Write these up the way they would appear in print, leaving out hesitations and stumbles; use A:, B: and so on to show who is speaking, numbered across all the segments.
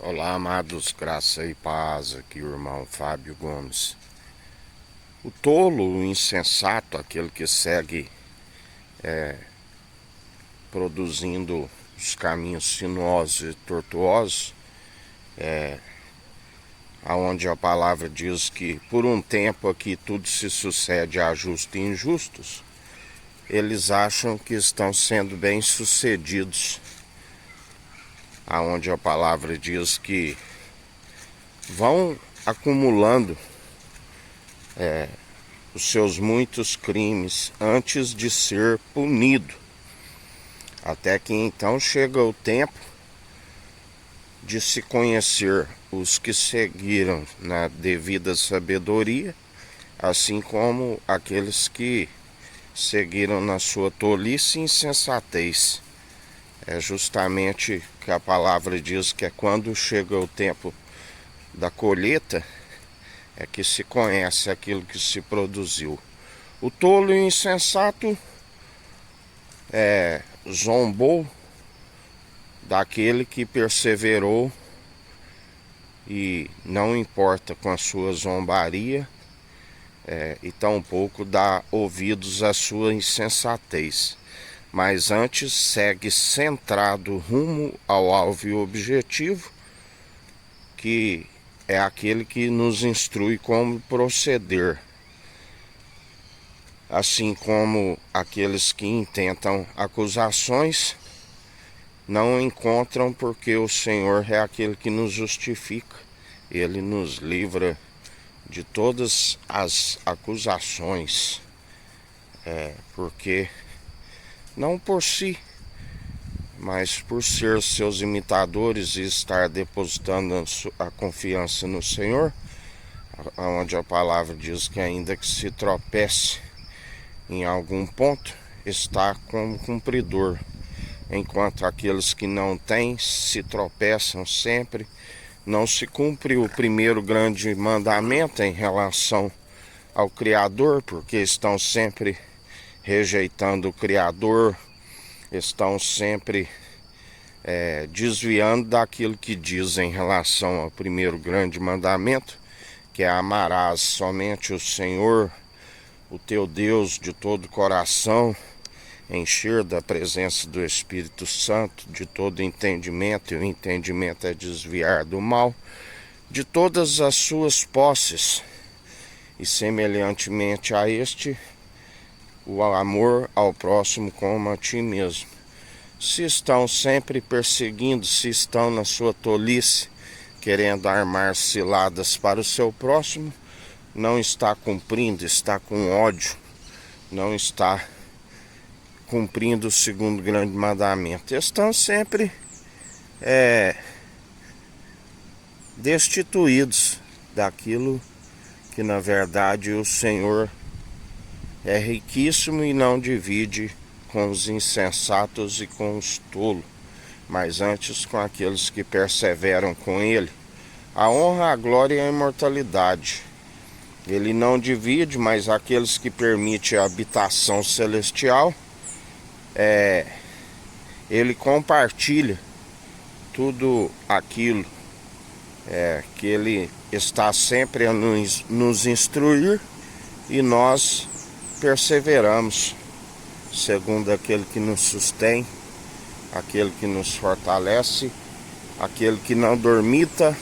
A: Olá, amados, graça e paz, aqui o irmão Fábio Gomes. O tolo, o insensato, aquele que segue produzindo os caminhos sinuosos e tortuosos, aonde a palavra diz que por um tempo aqui tudo se sucede a justos e injustos, eles acham que estão sendo bem-sucedidos, aonde a palavra diz que vão acumulando os seus muitos crimes antes de ser punido. Até que então chega o tempo de se conhecer os que seguiram na devida sabedoria, assim como aqueles que seguiram na sua tolice e insensatez. É justamente que a palavra diz que é quando chega o tempo da colheita é que se conhece aquilo que se produziu. O tolo e o insensato zombou daquele que perseverou e não importa com a sua zombaria e tampouco dá ouvidos à sua insensatez, mas antes segue centrado rumo ao alvo e objetivo, que é aquele que nos instrui como proceder, assim como aqueles que intentam acusações não encontram, porque o Senhor é aquele que nos justifica. Ele nos livra de todas as acusações, porque não por si, mas por ser seus imitadores e estar depositando a confiança no Senhor, onde a palavra diz que ainda que se tropece em algum ponto, está como cumpridor, enquanto aqueles que não têm se tropeçam sempre. Não se cumpre o primeiro grande mandamento em relação ao Criador, porque estão sempre rejeitando o Criador, estão sempre desviando daquilo que diz em relação ao primeiro grande mandamento, que é amarás somente o Senhor, o teu Deus, de todo o coração, encher da presença do Espírito Santo, de todo entendimento, e o entendimento é desviar do mal, de todas as suas posses, e semelhantemente a este, o amor ao próximo como a ti mesmo. Se estão sempre perseguindo, se estão na sua tolice, querendo armar ciladas para o seu próximo, não está cumprindo, está com ódio, não está cumprindo o segundo grande mandamento. Estão sempre destituídos daquilo que na verdade o Senhor é riquíssimo e não divide com os insensatos e com os tolos, mas antes com aqueles que perseveram com ele. A honra, a glória e a imortalidade. Ele não divide, mas aqueles que permitem a habitação celestial, ele compartilha tudo aquilo que ele está sempre a nos instruir, e nós perseveramos segundo aquele que nos sustém, aquele que nos fortalece, aquele que não dormita,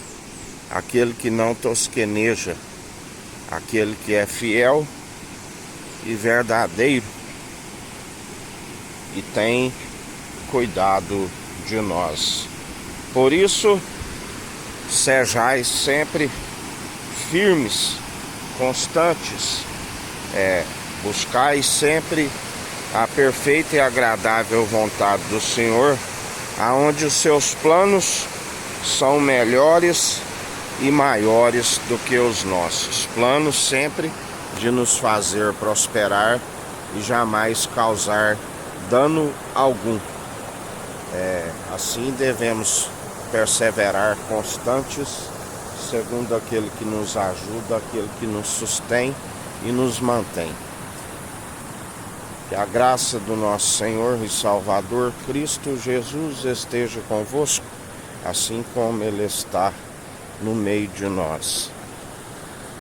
A: aquele que não tosqueneja, aquele que é fiel e verdadeiro e tem cuidado de nós. Por isso, sejais sempre firmes, constantes, buscai sempre a perfeita e agradável vontade do Senhor, aonde os seus planos são melhores e maiores do que os nossos. Planos sempre de nos fazer prosperar e jamais causar dano algum. Assim devemos perseverar constantes, segundo aquele que nos ajuda, aquele que nos sustém e nos mantém. Que a graça do nosso Senhor e Salvador Cristo Jesus esteja convosco. assim como Ele está no meio de nós.